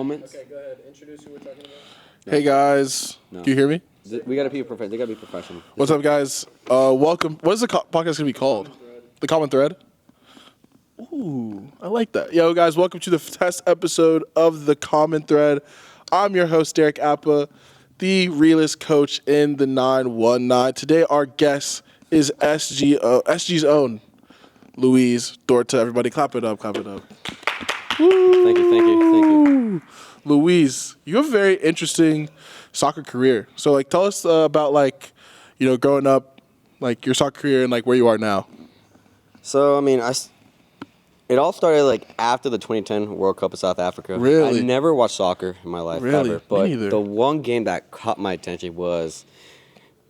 Moments. Okay, go ahead. Introduce who we're talking about. Hey guys, No. can you hear me? We gotta be professional. They gotta be professional. What's up, guys? Welcome. What is the podcast gonna be called? The Common Thread. Ooh, I like that. Yo, guys, welcome to the test episode of the Common Thread. I'm your host, Derek Appa, the realist coach in the 919. Today, our guest is SG's own Louise Dorta. Everybody, clap it up, clap it up. Thank you. Louise, you have a very interesting soccer career. So, tell us about, growing up, your soccer career and, where you are now. So, it all started after the 2010 World Cup of South Africa. Really? I never watched soccer in my life Really? ever. Me But neither. the one game that caught my attention was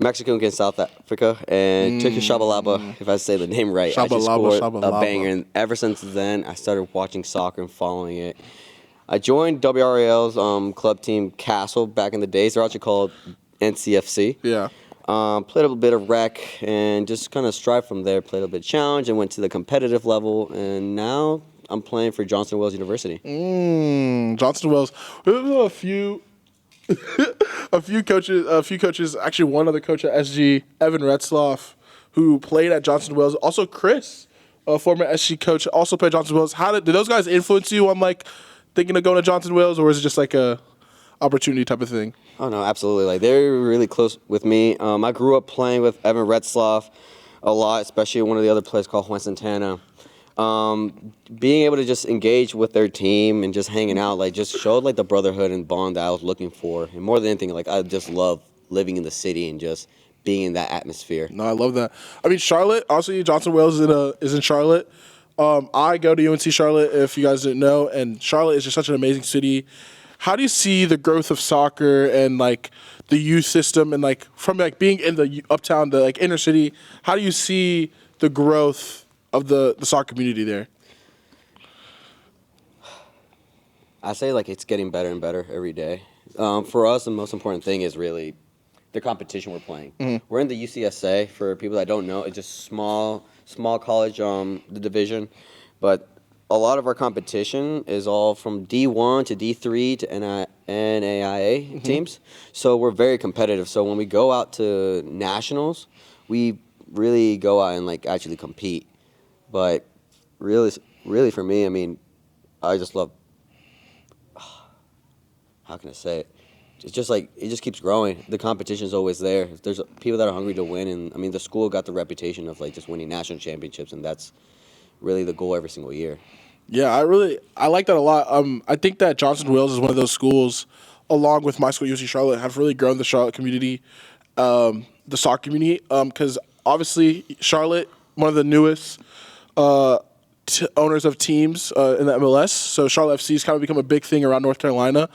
Mexico against South Africa, and Turkish Shabalaba, if I say the name right, actually Shabalaba, scored Shabalaba. a banger. And ever since then, I started watching soccer and following it. I joined WRAL's club team Castle back in the days. They're actually called NCFC. Yeah. Played a little bit of rec and just kind of strived from there. Played a little bit of challenge and went to the competitive level. And now I'm playing for Johnson Wales University. Johnson Wells. We have a few coaches. Actually, one other coach at SG, Evan Retzloff, who played at Johnson Wells. Also, Chris, a former SG coach, also played at Johnson Wells. Did those guys influence you on thinking of going to Johnson Wells, or is it just a opportunity type of thing? Oh, no, absolutely. They're really close with me. I grew up playing with Evan Retzloff a lot, especially one of the other players called Juan Santana. Being able to just engage with their team and just hanging out, just showed the brotherhood and bond that I was looking for. And more than anything, I just love living in the city and just being in that atmosphere. No, I love that. Charlotte, also Johnson Wales is in Charlotte. I go to UNC Charlotte, if you guys didn't know, and Charlotte is just such an amazing city. How do you see the growth of soccer and the youth system and from being in the uptown, the inner city? How do you see the growth of the soccer community there? I say it's getting better and better every day. For us, the most important thing is really the competition we're playing. Mm-hmm. We're in the UCSA. For people that don't know, it's just small college, the division, but a lot of our competition is all from D1 to D3 to NAIA teams. So we're very competitive. So when we go out to nationals, we really go out and actually compete. But really for me, I just love. How can I say it? It's just it just keeps growing. The competition is always there. There's people that are hungry to win, and the school got the reputation of just winning national championships, and that's really the goal every single year. Yeah, I like that a lot. I think that Johnson Wales is one of those schools, along with my school, UC Charlotte, have really grown the Charlotte community, the soccer community. Because obviously Charlotte, one of the newest owners of teams in the MLS, so Charlotte FC has kind of become a big thing around North Carolina.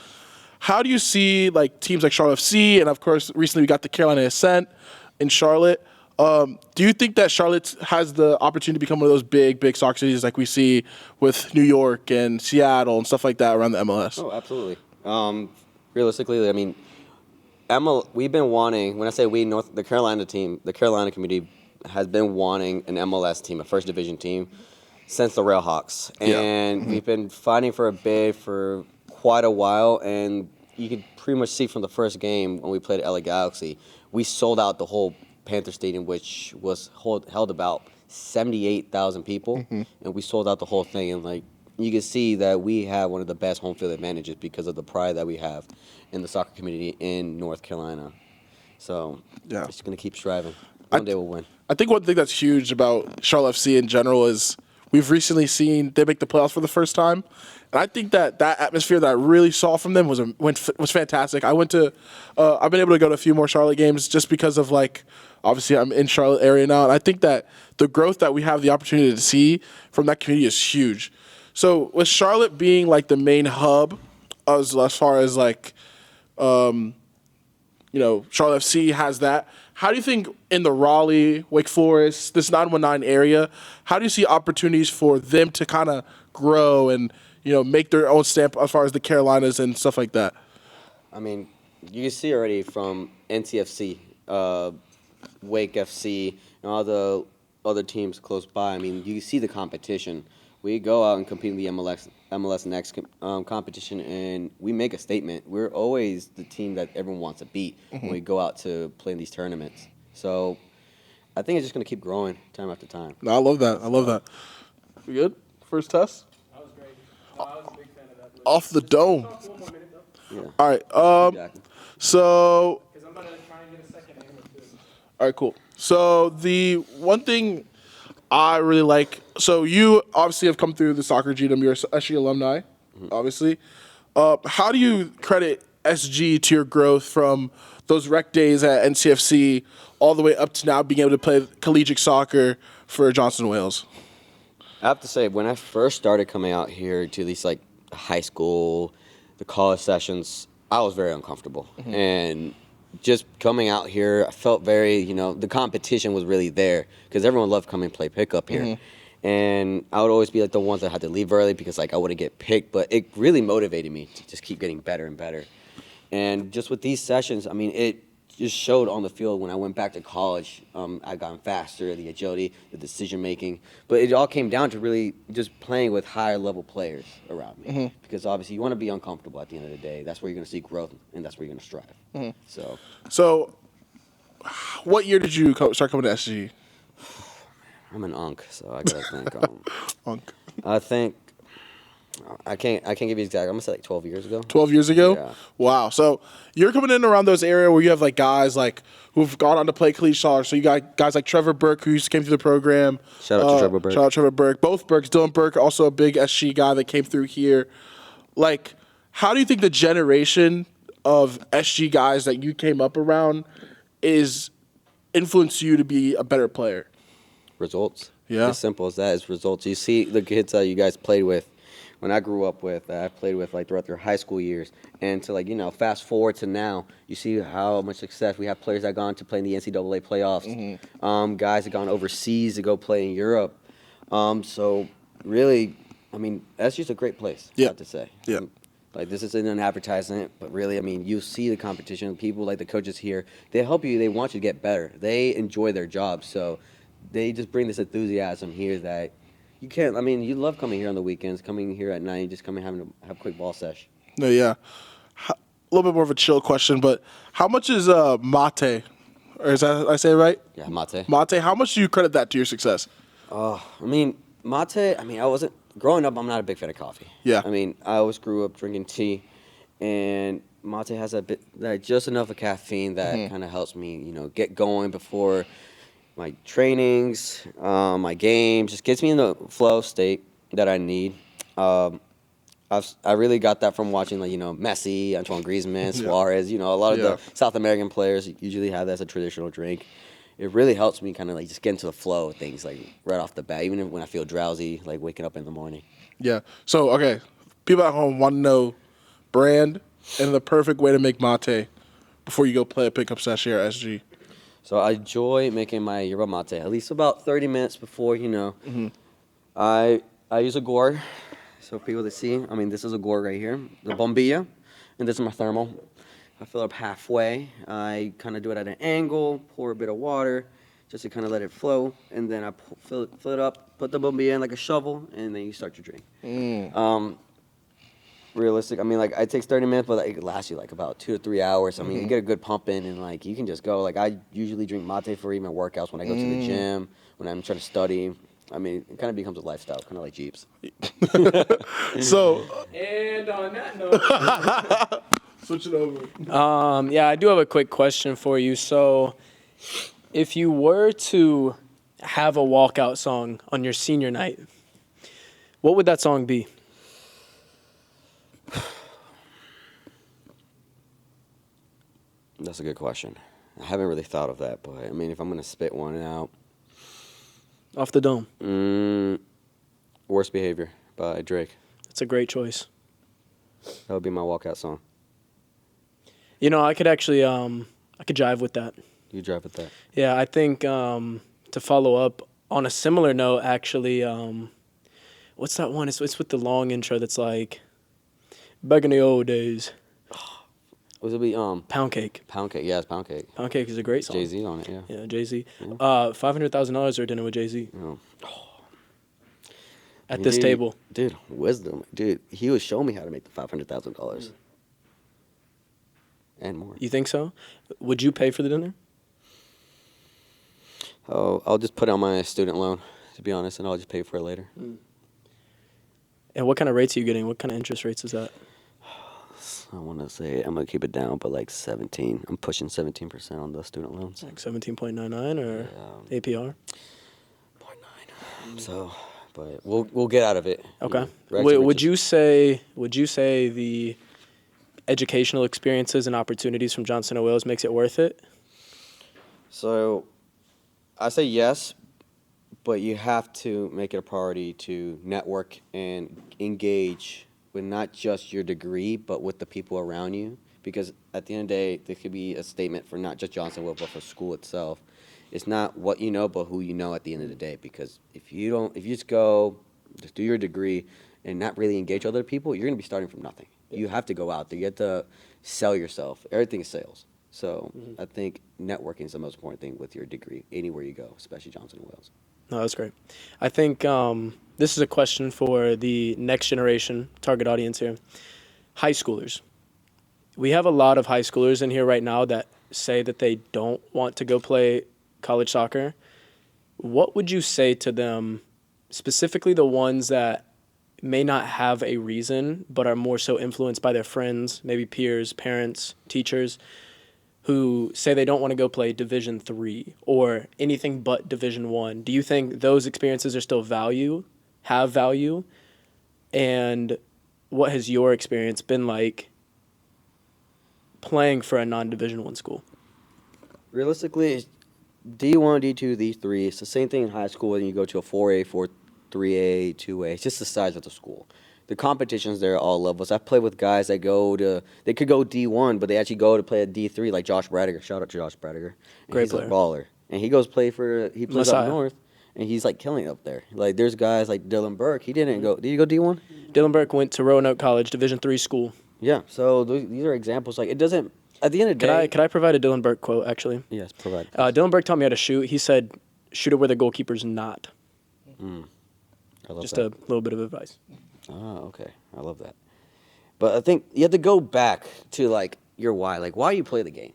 How do you see teams like Charlotte FC, and of course recently we got the Carolina Ascent in Charlotte? Do you think that Charlotte has the opportunity to become one of those big soccer cities like we see with New York and Seattle and stuff like that around the MLS? Oh, absolutely. Realistically, we've been wanting, when I say we, the Carolina community has been wanting an MLS team, a first division team, since the Railhawks. And we've been fighting for a bid for quite a while, and you could pretty much see from the first game when we played LA Galaxy, we sold out the whole Panther Stadium, which was held about 78,000 people, and we sold out the whole thing. And you can see that we have one of the best home field advantages because of the pride that we have in the soccer community in North Carolina. So it's going to keep striving. One day we'll win. I think one thing that's huge about Charlotte FC in general is we've recently seen they make the playoffs for the first time. And I think that atmosphere that I really saw from them was fantastic. I've been able to go to a few more Charlotte games just because of obviously I'm in Charlotte area now, and I think that the growth that we have the opportunity to see from that community is huge. So with Charlotte being the main hub, as far as Charlotte FC has that. How do you think in the Raleigh, Wake Forest, this 919 area, how do you see opportunities for them to kind of grow and make their own stamp as far as the Carolinas and stuff like that? You can see already from NCFC, Wake FC, and all the other teams close by. You can see the competition we go out and compete in the MLS Next competition, and we make a statement. We're always the team that everyone wants to beat when we go out to play in these tournaments. So I think it's just going to keep growing time after time. No, I love that. I love that. We good? First test? That was great. No, I was a big fan of that. Off the dome. Talk 1 more minute though, Yeah. All right. Exactly. So, because I'm about to try and get a second aim or two. all right, cool. So the one thing I really like. So you obviously have come through the soccer GM. You're a SG alumni, obviously. How do you credit SG to your growth from those rec days at NCFC all the way up to now being able to play collegiate soccer for Johnson Wales? I have to say, when I first started coming out here to these like high school, the college sessions, I was very uncomfortable. And just coming out here, I felt very, the competition was really there because everyone loved coming and play pickup here. And I would always be like the ones that had to leave early because like I wouldn't get picked, but it really motivated me to just keep getting better and better. And just with these sessions, I mean, it just showed on the field when I went back to college. I got faster, the agility, the decision making, but it all came down to really just playing with higher level players around me. Because obviously you want to be uncomfortable at the end of the day. That's where you're going to see growth, and that's where you're going to strive. So, what year did you start coming to SG? I'm an unk, so I gotta think. Unk. I think I can't give you exact. I'm gonna say like 12 years ago. 12 years ago? Yeah. Wow. So you're coming in around those area where you have like guys like who've gone on to play collegiate soccer. So you got guys like Trevor Burke who came through the program. Shout out to Trevor Burke. Shout out to Trevor Burke. Both Burks. Dylan Burke, also a big SG guy that came through here. Like, how do you think the generation of SG guys that you came up around is influenced you to be a better player? Results. Yeah. As simple as that is results. You see the kids that you guys played with, when I grew up with, that I played with like throughout their high school years, and to like fast forward to now, you see how much success we have. Players that gone to play in the NCAA playoffs, guys that gone overseas to go play in Europe. So really, I mean, that's just a great place. I Yeah. have to say. Yeah. Like, this isn't an advertisement, but really, I mean, you see the competition. People like the coaches here, they help you. They want you to get better. They enjoy their job, so they just bring this enthusiasm here that you can't. I mean, you love coming here on the weekends, coming here at night, just coming having to have a quick ball sesh. No, yeah. A little bit more of a chill question, but how much is mate? Or is that I say it right? Yeah, mate. Mate. How much do you credit that to your success? I mean, mate. I mean, I wasn't growing up. I'm not a big fan of coffee. Yeah. I mean, I always grew up drinking tea, and mate has a bit, like, just enough of caffeine that kind of helps me, get going before my trainings, my games. Just gets me in the flow state that I need. I really got that from watching, like, Messi, Antoine Griezmann, Suarez. A lot of the South American players usually have that as a traditional drink. It really helps me kind of like just get into the flow of things, like right off the bat, even when I feel drowsy, like waking up in the morning. Yeah. So, okay, people at home want to know brand and the perfect way to make mate before you go play a pickup session here at SG. So I enjoy making my yerba mate at least about 30 minutes before, I use a gourd. So people that see, I mean, this is a gourd right here, the bombilla, and this is my thermal. I fill up halfway. I kind of do it at an angle, pour a bit of water, just to kind of let it flow, and then I fill it up, put the bombilla in like a shovel, and then you start your drink. Realistic, I mean, like, it takes 30 minutes, but like, it lasts you like about 2 to 3 hours. I mean, you get a good pump in, and like, you can just go. Like, I usually drink mate for even workouts when I go to the gym, when I'm trying to study. I mean, it kind of becomes a lifestyle, kind of like Jeeps. So, And on that note, switch it over. Yeah, I do have a quick question for you. So, if you were to have a walkout song on your senior night, what would that song be? That's a good question. I haven't really thought of that, but I mean, if I'm gonna spit one out, Off the dome. "Worst Behavior" by Drake. That's a great choice. That would be my walkout song. I could actually, I could jive with that. You drive with that. Yeah, I think to follow up on a similar note, actually, what's that one? It's with the long intro that's like, back in the old days, Was it be Pound Cake. Pound Cake? Yeah, it's Pound Cake. Pound Cake is a great song. Jay-Z on it, yeah. Yeah, Jay-Z. $500,000 or Dinner with Jay-Z. Oh. at this Dude, table? dude. Wisdom, dude. He was showing me how to make the $500,000 and more. You think so? Would you pay for the dinner? Oh, I'll just put it on my student loan, to be honest, and I'll just pay for it later. And what kind of rates are you getting? What kind of interest rates is that? I want to say I'm gonna keep it down, but like 17. I'm pushing 17% on the student loans. Like 17.99 or APR? 0.9. So, but we'll get out of it. Okay. Rags to Would riches. you say the educational experiences and opportunities from Johnson & Wales makes it worth it? So, I say yes, but you have to make it a priority to network and engage with not just your degree, but with the people around you. Because at the end of the day, there could be a statement for not just Johnson & Wales, but for school itself. It's not what you know, but who you know at the end of the day. Because if you just go, just do your degree and not really engage other people, you're going to be starting from nothing. You have to go out there. You have to sell yourself. Everything is sales. So I think networking is the most important thing with your degree, anywhere you go, especially Johnson & Wales. No, that's great. I think this is a question for the next generation target audience here. High schoolers. We have a lot of high schoolers in here right now that say that they don't want to go play college soccer. What would you say to them, specifically the ones that may not have a reason but are more so influenced by their friends, maybe peers, parents, teachers, who say they don't want to go play Division III or anything but Division I? Do you think those experiences are still have value? And what has your experience been like playing for a non-Division I school? Realistically, it's D1, D2, D3. It's the same thing in high school when you go to a 4A, 3A, 2A. It's just the size of the school. The competition's there at all levels. I've played with guys that they could go D1, but they actually go to play at D3, like Josh Bradiger. Shout out to Josh Bradiger. Great he's player. a baller. And he plays Messiah. up north, and he's like killing it up there. Like there's guys like Dylan Burke. He didn't go. Did you go D1? Dylan Burke went to Roanoke College, Division III school. Yeah. So these are examples. Like it doesn't. At the end of the day. Could I provide a Dylan Burke quote, actually? Yes, provide. Dylan Burke taught me how to shoot. He said, shoot it where the goalkeeper's not. I love Just that. a little bit of advice. Oh, okay. I love that. But I think you have to go back to like your why. Like why you play the game.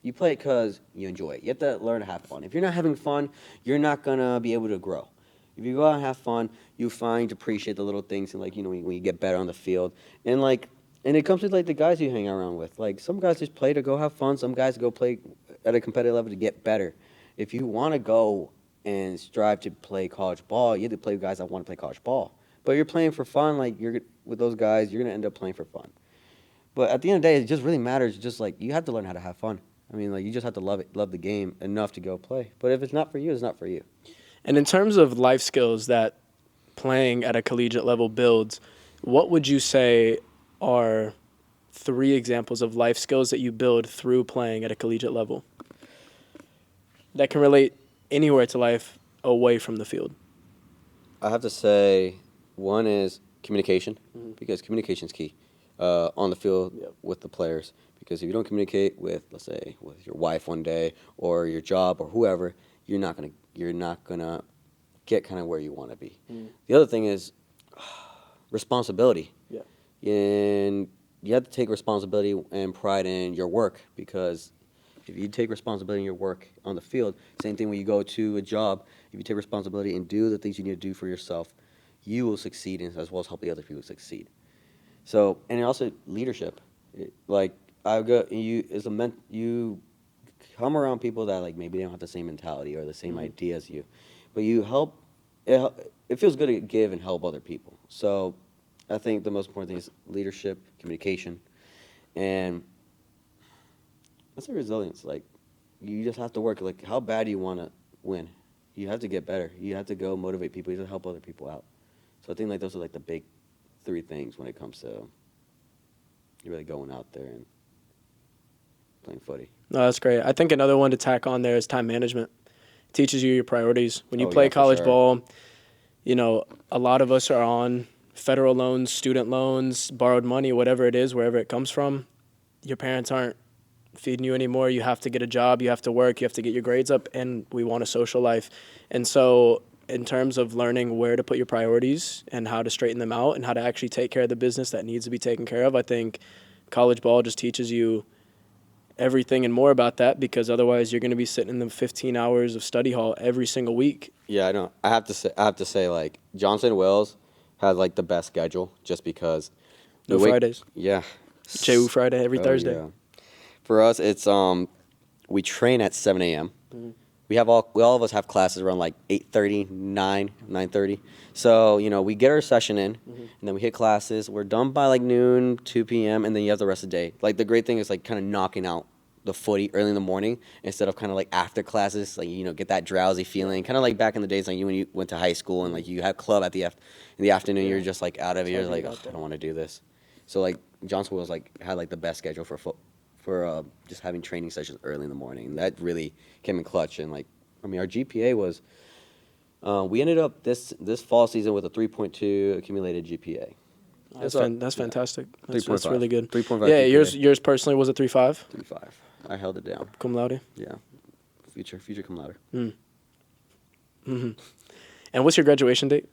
You play it because you enjoy it. You have to learn to have fun. If you're not having fun, you're not gonna be able to grow. If you go out and have fun, you find to appreciate the little things and like when you get better on the field. And it comes with like the guys you hang around with. Like some guys just play to go have fun. Some guys go play at a competitive level to get better. If you want to go and strive to play college ball, you have to play with guys that want to play college ball. But you're playing for fun, like you're with those guys, you're gonna end up playing for fun. But at the end of the day, it just really matters. Just like you have to learn how to have fun. I mean, like you just have to love the game enough to go play. But if it's not for you, it's not for you. And in terms of life skills that playing at a collegiate level builds, what would you say are 3 examples of life skills that you build through playing at a collegiate level that can relate anywhere to life away from the field? I have to say, one is communication, because communication is key on the field with the players. Because if you don't communicate with, let's say, with your wife one day or your job or whoever, you're not gonna get kind of where you want to be. The other thing is responsibility. Yeah. And you have to take responsibility and pride in your work, because if you take responsibility in your work on the field, same thing when you go to a job, if you take responsibility and do the things you need to do for yourself, you will succeed as well as help the other people succeed. So, and also leadership. You come around people that like maybe they don't have the same mentality or the same idea as you, but you help. It feels good to give and help other people. So, I think the most important thing is leadership, communication, and that's a resilience. Like, you just have to work. Like, how bad do you want to win? You have to get better. You have to go motivate people. You have to help other people out. So I think like those are like the big 3 things when it comes to really going out there and playing footy. No, that's great. I think another one to tack on there is time management. It teaches you your priorities. When you Oh, play yeah, for college sure. ball, a lot of us are on federal loans, student loans, borrowed money, whatever it is, wherever it comes from. Your parents aren't feeding you anymore. You have to get a job. You have to work. You have to get your grades up, and we want a social life. And so in terms of learning where to put your priorities and how to straighten them out and how to actually take care of the business that needs to be taken care of, I think college ball just teaches you everything and more about that, because otherwise you're going to be sitting in the 15 hours of study hall every single week. Yeah, I know. I have to say, like, Johnson Wales has like the best schedule, just because. No we wake- Fridays. Yeah. JU Friday every Oh, Thursday. yeah. For us, it's we train at 7 a.m. Mm-hmm. We all of us have classes around like 8:30, 9:30. So we get our session in, Mm-hmm. and then we hit classes. We're done by like noon, 2 p.m., and then you have the rest of the day. Like the great thing is like kind of knocking out the footy early in the morning instead of kind of like after classes, like get that drowsy feeling, kind of like back in the days like when you went to high school and like you had club at in the afternoon. You're just like out of it. You're like, out I there. don't want to do this. So like Johnson was like had like the best schedule for just having training sessions early in the morning. And that really came in clutch. And like our GPA was we ended up this fall season with a 3.2 accumulated GPA. That's Yeah. fantastic. That's 3.5. really good. 3.5 Yeah, GPA. yours personally was a 3.5 3.5. I held it down. cum laude. Yeah. Future cum laude. And what's your graduation date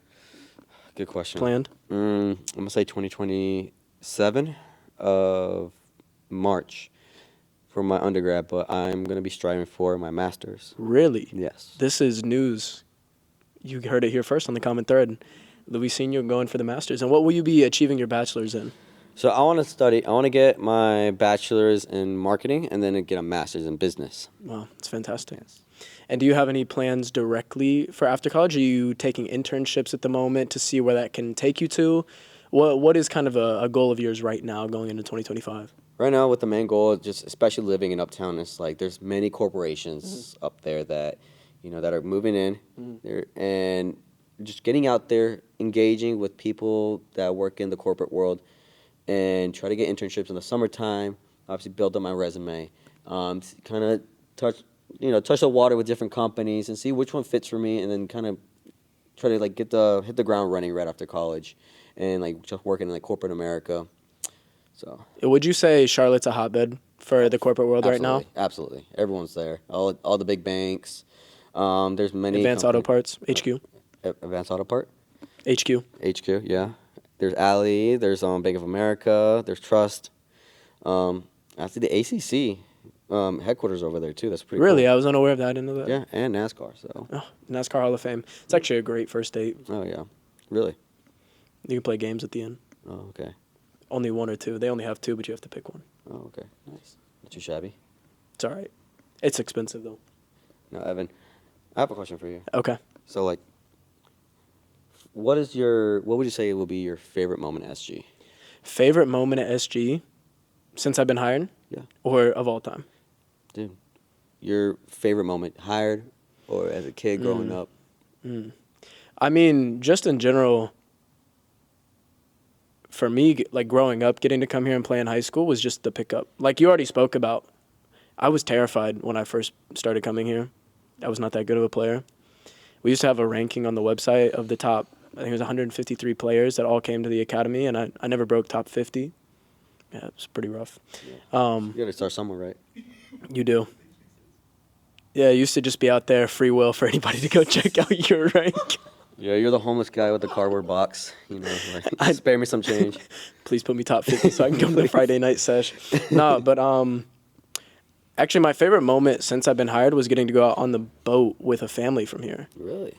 Good question. planned? I'm gonna say 2027 of March for my undergrad, but I'm gonna be striving for my master's. Really? Yes. This is news. You heard it here first on the common thread. Luis Senior going for the masters. And what will you be achieving your bachelor's in? So I want to get my bachelor's in marketing and then get a master's in business. Wow, it's fantastic. And do you have any plans directly for after college? Are you taking internships at the moment to see where that can take you to? What is kind of a goal of yours right now going into 2025? Right now, with the main goal, just especially living in Uptown, it's like there's many corporations up there that, that are moving in, there and just getting out there, engaging with people that work in the corporate world, and try to get internships in the summertime. Obviously, build up my resume, kind of touch the water with different companies and see which one fits for me, and then kind of try to like hit the ground running right after college, and like just working in like corporate America. So Would you say Charlotte's a hotbed for the corporate world right now? Absolutely, everyone's there. All the big banks. There's many. Advanced Auto Parts, HQ. Advanced Auto Part. HQ. HQ, yeah. There's Alley. There's Bank of America. There's Trust. I see the ACC headquarters over there too. That's pretty. Really? Cool. I was unaware of that. I didn't know that. Yeah, and NASCAR. So. Oh, NASCAR Hall of Fame. It's actually a great first date. Oh yeah, really. You can play games at the end. Oh okay. Only one or two. They only have two, but you have to pick one. Oh okay. Nice. Not too shabby. It's all right. It's expensive, though. No, Evan. I have a question for you. Okay. So like, what would you say will be your favorite moment at SG? Favorite moment at SG since I've been hired? Yeah. Or of all time? Dude, your favorite moment, hired or as a kid growing up? I mean, just in general, for me, like growing up, getting to come here and play in high school was just the pickup. Like you already spoke about, I was terrified when I first started coming here. I was not that good of a player. We used to have a ranking on the website of the top, I think it was 153 players that all came to the academy, and I never broke top 50. Yeah, it was pretty rough. You gotta start somewhere, right? You do. Yeah, it used to just be out there free will for anybody to go check out your rank. Yeah, you're the homeless guy with the cardboard box. Like, spare me some change. Please put me top 50 so I can come to the Friday night sesh. No, but actually my favorite moment since I've been hired was getting to go out on the boat with a family from here. Really?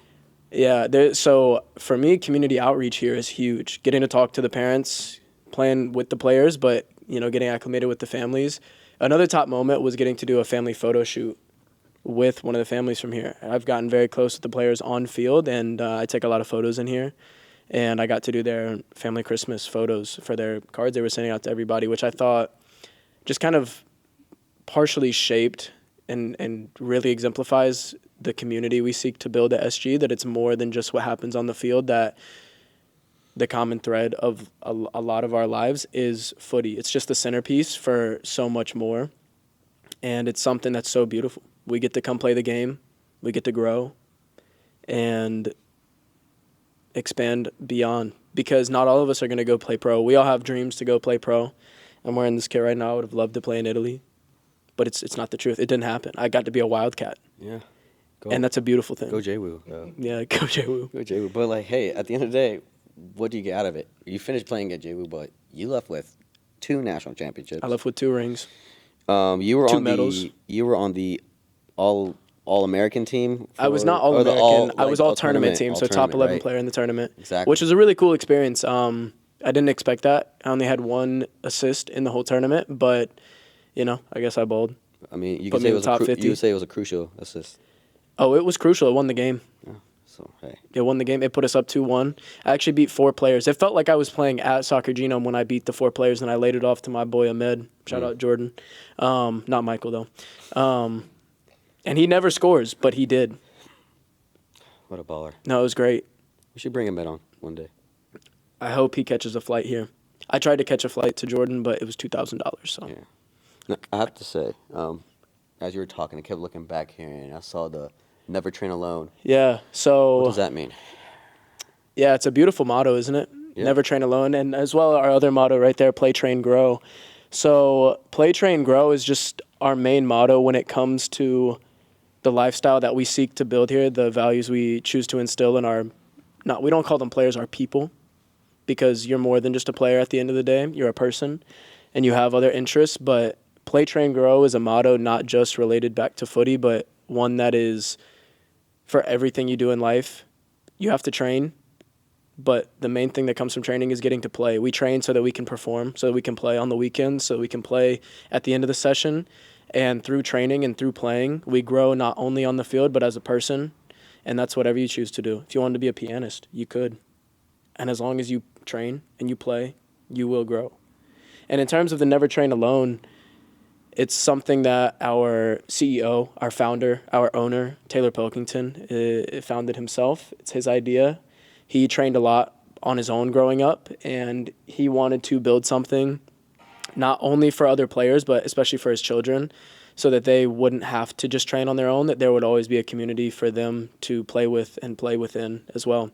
Yeah, so for me, community outreach here is huge. Getting to talk to the parents, playing with the players, but getting acclimated with the families. Another top moment was getting to do a family photo shoot with one of the families from here. I've gotten very close with the players on field, and I take a lot of photos in here. And I got to do their family Christmas photos for their cards they were sending out to everybody, which I thought just kind of partially shaped and really exemplifies the community we seek to build at SG, that it's more than just what happens on the field, that the common thread of a lot of our lives is footy. It's just the centerpiece for so much more, and it's something that's so beautiful. We get to come play the game, we get to grow, and expand beyond, because not all of us are going to go play pro. We all have dreams to go play pro. I'm wearing this kit right now. I would have loved to play in Italy, but it's not the truth. It didn't happen. I got to be a Wildcat. Yeah. and that's a beautiful thing. Go JWU. Yeah, go JWU. Go JWU. But like, hey, at the end of the day, what do you get out of it? You finished playing at JWU, but you left with 2 national championships. I left with 2 rings. You were 2 on medals. You were on the All-American team. I was not or the All-American. I was all-tournament team, so top 11 right? player in the tournament. Exactly. Which was a really cool experience. I didn't expect that. I only had 1 assist in the whole tournament, but, I guess I bowled. I mean, you Put could me say in it was the top 50. you would say it was a crucial assist. Oh, it was crucial. It won the game. So hey, It won the game. It put us up 2-1. I actually beat 4 players. It felt like I was playing at Soccer Genome when I beat the 4 players, and I laid it off to my boy Ahmed. Shout out Jordan. Not Michael, though. And he never scores, but he did. what a baller! No, it was great. We should bring him in on one day. I hope he catches a flight here. I tried to catch a flight to Jordan, but it was $2,000. So Yeah. No, I have to say, as you were talking, I kept looking back here, and I saw the "Never Train Alone." yeah. What So does that mean? yeah, it's a beautiful motto, isn't it? Yeah. Never train alone, and as well our other motto right there: play, train, grow. So play, train, grow is just our main motto when it comes to the lifestyle that we seek to build here, the values we choose to instill in our. We don't call them players, our people, because you're more than just a player at the end of the day. You're a person, and you have other interests. But play, train, grow is a motto not just related back to footy, but one that is for everything you do in life. You have to train, but the main thing that comes from training is getting to play. We train so that we can perform, so that we can play on the weekends, so we can play at the end of the session. And through training and through playing, we grow not only on the field, but as a person. And that's whatever you choose to do. If you wanted to be a pianist, you could. And as long as you train and you play, you will grow. And in terms of the Never Train Alone, it's something that our CEO, our founder, our owner, Taylor Pilkington, founded himself. It's his idea. He trained a lot on his own growing up, and he wanted to build something not only for other players, but especially for his children, so that they wouldn't have to just train on their own, that there would always be a community for them to play with and play within as well.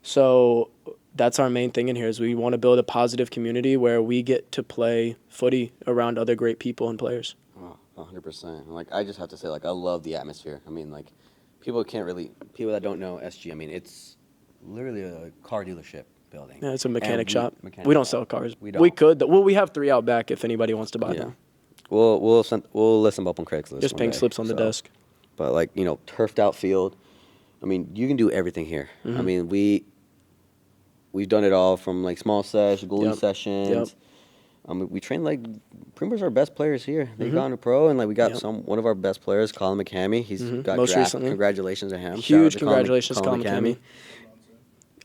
So that's our main thing in here, is we want to build a positive community where we get to play footy around other great people and players. Oh, 100%. Like, I just have to say, like, I love the atmosphere. I mean, like, people that don't know SG, I mean, it's literally a car dealership building. Yeah, it's a mechanic And shop. mechanic We don't shop. sell cars. We don't. We could. Well, we have 3 out back if anybody wants to buy Yeah. them. We'll list them up on Craigslist. Just one pink day, slips on the so. desk. But like, turfed out field. I mean, you can do everything here. Mm-hmm. I mean, we've done it all from like small sesh, goalie Yep. sessions. Yep. We train like pretty much our best players here. They've gone to pro, and like we got Mm-hmm. Yep. one of our best players, Colin McCamey. He's got Most drafted. recently. Congratulations to him. Shout out Huge to congratulations to Colin McCamey. McCamey.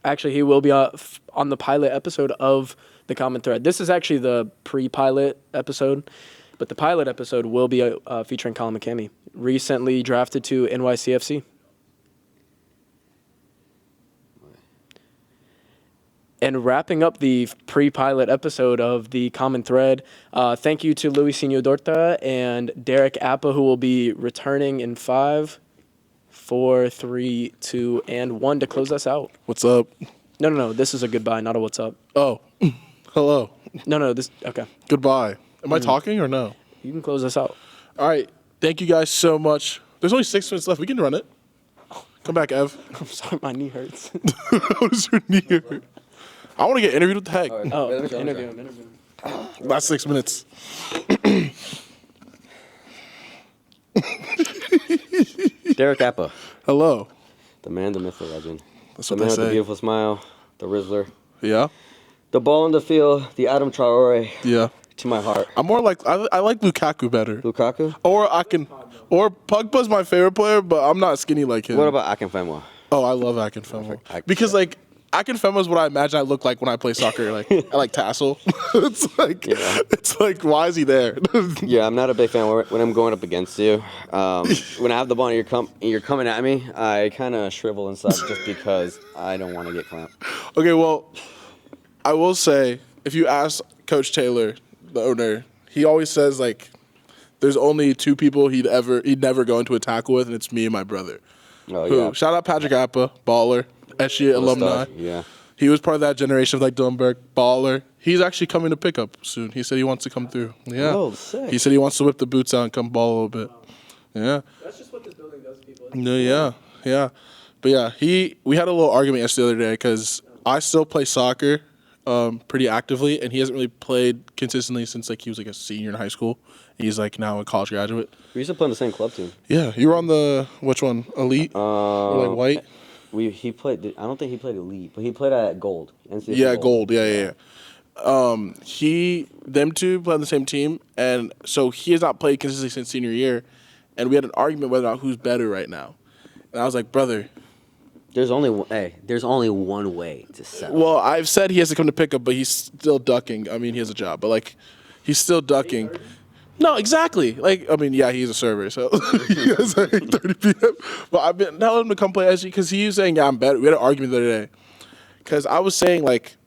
Actually, he will be on the pilot episode of the Common Thread. This is actually the pre-pilot episode, but the pilot episode will be featuring Colin McCamey, recently drafted to NYCFC. And wrapping up the pre-pilot episode of the Common Thread, thank you to Luisinho Dorta and Derek Appa, who will be returning in 5, 4, 3, 2, and 1 to close us out. What's up? No. This is a goodbye, not a what's up. Oh, hello. No. This okay. Goodbye. Am I talking or no? You can close us out. All right. Thank you guys so much. There's only 6 minutes left. We can run it. Come back, Ev. I'm sorry, my knee hurts. How does your knee hurt? I want to get interviewed. What the heck? Oh, Let me try. interview him. Last 6 minutes. Derek Appa, Hello. the man, the myth, the legend. That's The what man they with the say. beautiful smile, the Rizzler, Yeah. the ball in the field, the Adam Traore Yeah. to my heart. I'm more like I like Lukaku better. Lukaku. Or Pogba's my favorite player, but I'm not skinny like him. What about Akinfenwa? Oh, I love Akinfenwa. Perfect. Because like Akinfenwa is what I imagine I look like when I play soccer. Like I like tassel. It's like why is he there? Yeah, I'm not a big fan when I'm going up against you. When I have the ball and you're coming at me, I kind of shrivel inside just because I don't want to get clamped. Okay, well, I will say if you ask Coach Taylor, the owner, he always says like there's only 2 people he'd never go into a tackle with, and it's me and my brother. Oh Who? yeah. Shout out Patrick Appa, baller, SG alumni. Yeah. He was part of that generation of like Dylan baller. He's actually coming to pick up soon. He said he wants to come through. Yeah. Oh, sick. He said he wants to whip the boots out and come ball a little bit. Yeah. That's just what this building does to people. No, yeah. But yeah, we had a little argument yesterday the other day because I still play soccer pretty actively, and he hasn't really played consistently since like he was like a senior in high school. He's like now a college graduate. We used to play on the same club team. Yeah, you were on the which one? Elite or like white? He played. I don't think he played elite, but he played at Gold. NCAA Yeah, gold. Yeah. Them two play on the same team, and so he has not played consistently since senior year, and we had an argument whether or not who's better right now. And I was like, brother. There's only one way to settle. Well, I've said he has to come to pickup, but he's still ducking. I mean, he has a job, but like, he's still ducking. No, exactly. Like, I mean, yeah, he's a server, so he has like 30 p.m. But I've been telling him to come play SG because he was saying, yeah, I'm better. We had an argument the other day because I was saying like,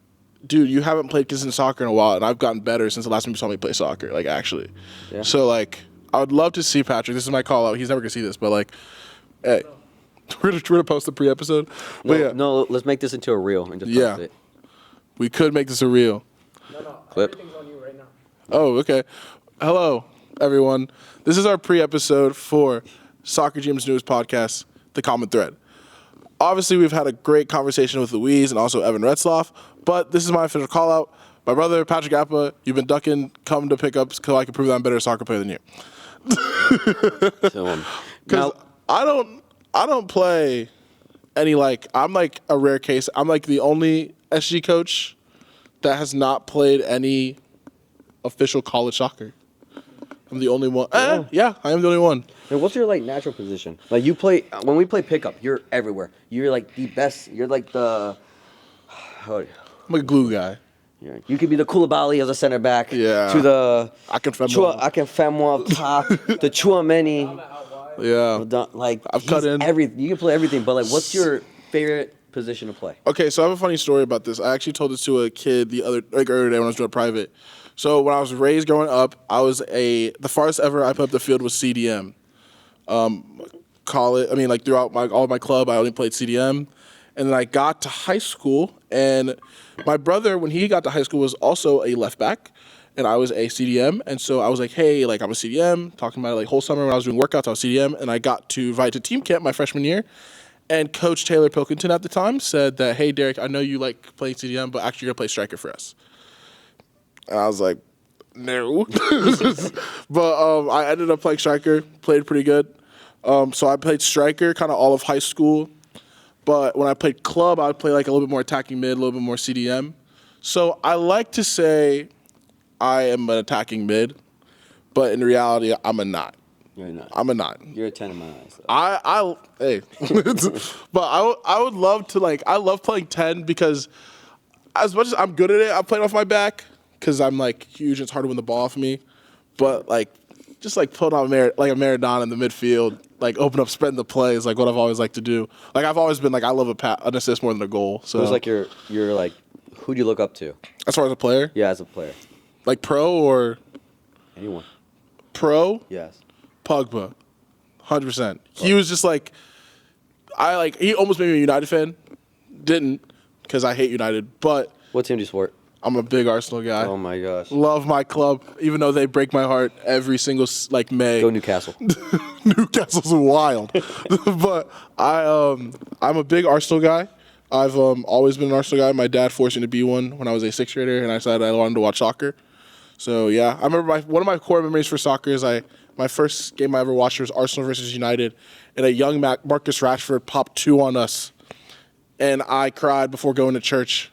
dude, you haven't played consistent soccer in a while, and I've gotten better since the last time you saw me play soccer. Like, actually. Yeah. So like, I would love to see Patrick. This is my call out. He's never gonna see this, but like, hey. We're gonna post the pre-episode. No, let's make this into a reel and just post it. We could make this a reel. No. Clip. Everything's on you right now. Oh, okay. Hello, everyone. This is our pre-episode for Soccer GM's newest podcast, The Common Thread. Obviously, we've had a great conversation with Louise and also Evan Retzloff, but this is my official call-out. My brother, Patrick Appa, you've been ducking, come to pickups so I can prove that I'm a better soccer player than you. Because I don't play any I'm like a rare case. I'm like the only SG coach that has not played any official college soccer. I'm the only one. Yeah, I am the only one. And what's your natural position? Like you play when we play pickup, you're everywhere. You're like the best. You're like the. I'm like a glue guy. You could be the Koulibaly as a center back. Yeah. To the. Akinfenwa up top. The Chouameni. Yeah. Like I've cut in. You can play everything, but what's your favorite position to play? Okay, so I have a funny story about this. I actually told this to a kid the other day when I was doing private. So when I was raised growing up, the farthest ever I put up the field was CDM. Throughout all my club, I only played CDM. And then I got to high school, and my brother, when he got to high school, was also a left back. And I was a CDM, and so I was like, hey, I'm a CDM, talking about it whole summer when I was doing workouts, I was CDM, and I got to invite to team camp my freshman year, and Coach Taylor Pilkington at the time said that, hey, Derek, I know you like playing CDM, but actually you're going to play striker for us. And I was like, no. But I ended up playing striker, played pretty good. So I played striker kind of all of high school, but when I played club, I would play a little bit more attacking mid, a little bit more CDM. So I like to say I am an attacking mid, but in reality, I'm a not. You're not. I'm a not. You're a 10 in my eyes. Hey. But I would love to, I love playing 10 because as much as I'm good at it, I'm playing off my back because I'm, huge and it's hard to win the ball off me. But, just, put on a Maradona in the midfield, open up, spreading the play is, what I've always liked to do. I've always been, I love an assist more than a goal. So Who's, who do you look up to? As far as a player? Yeah, as a player. Pro or? Anyone. Pro? Yes. Pogba. 100%. He was just he almost made me a United fan. Didn't, because I hate United. But What team do you support? I'm a big Arsenal guy. Oh my gosh. Love my club, even though they break my heart every single May. Go Newcastle. Newcastle's wild. But I'm a big Arsenal guy. I've always been an Arsenal guy. My dad forced me to be one when I was a sixth grader, and I decided I wanted to watch soccer. So yeah, I remember one of my core memories for soccer is my first game I ever watched was Arsenal versus United, and a young Marcus Rashford popped 2 on us, and I cried before going to church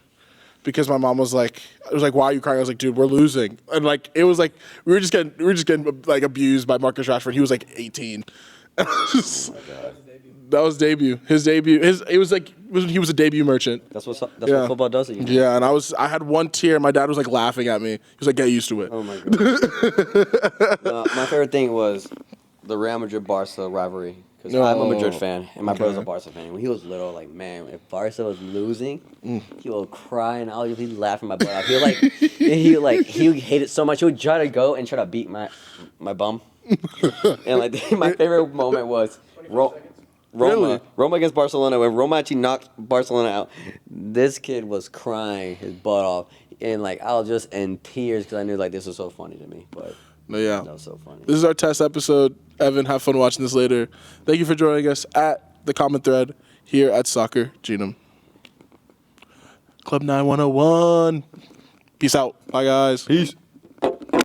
because my mom was like, why are you crying? I was like, dude, we're losing, and it was we were just getting abused by Marcus Rashford. He was 18. Oh my God. That was debut. His debut. He was a debut merchant. That's what football does. Yeah, and I had one tear. My dad was laughing at me. He was like, "Get used to it." Oh my God. My favorite thing was the Real Madrid-Barca rivalry because I'm a Madrid fan and my brother's a Barca fan. When he was little, man, if Barca was losing, he would cry and he'd laughing my butt off. He would hate it so much. He would try to go and try to beat my bum. And my favorite moment was Roma against Barcelona when Roma actually knocked Barcelona out. This kid was crying his butt off. and like I was just in tears because I knew like this was so funny to me. But No, yeah. that was so funny. This is our test episode. Evan, have fun watching this later. Thank you for joining us at the Common Thread here at Soccer Genome. Club 9101. Peace out. Bye, guys. Peace.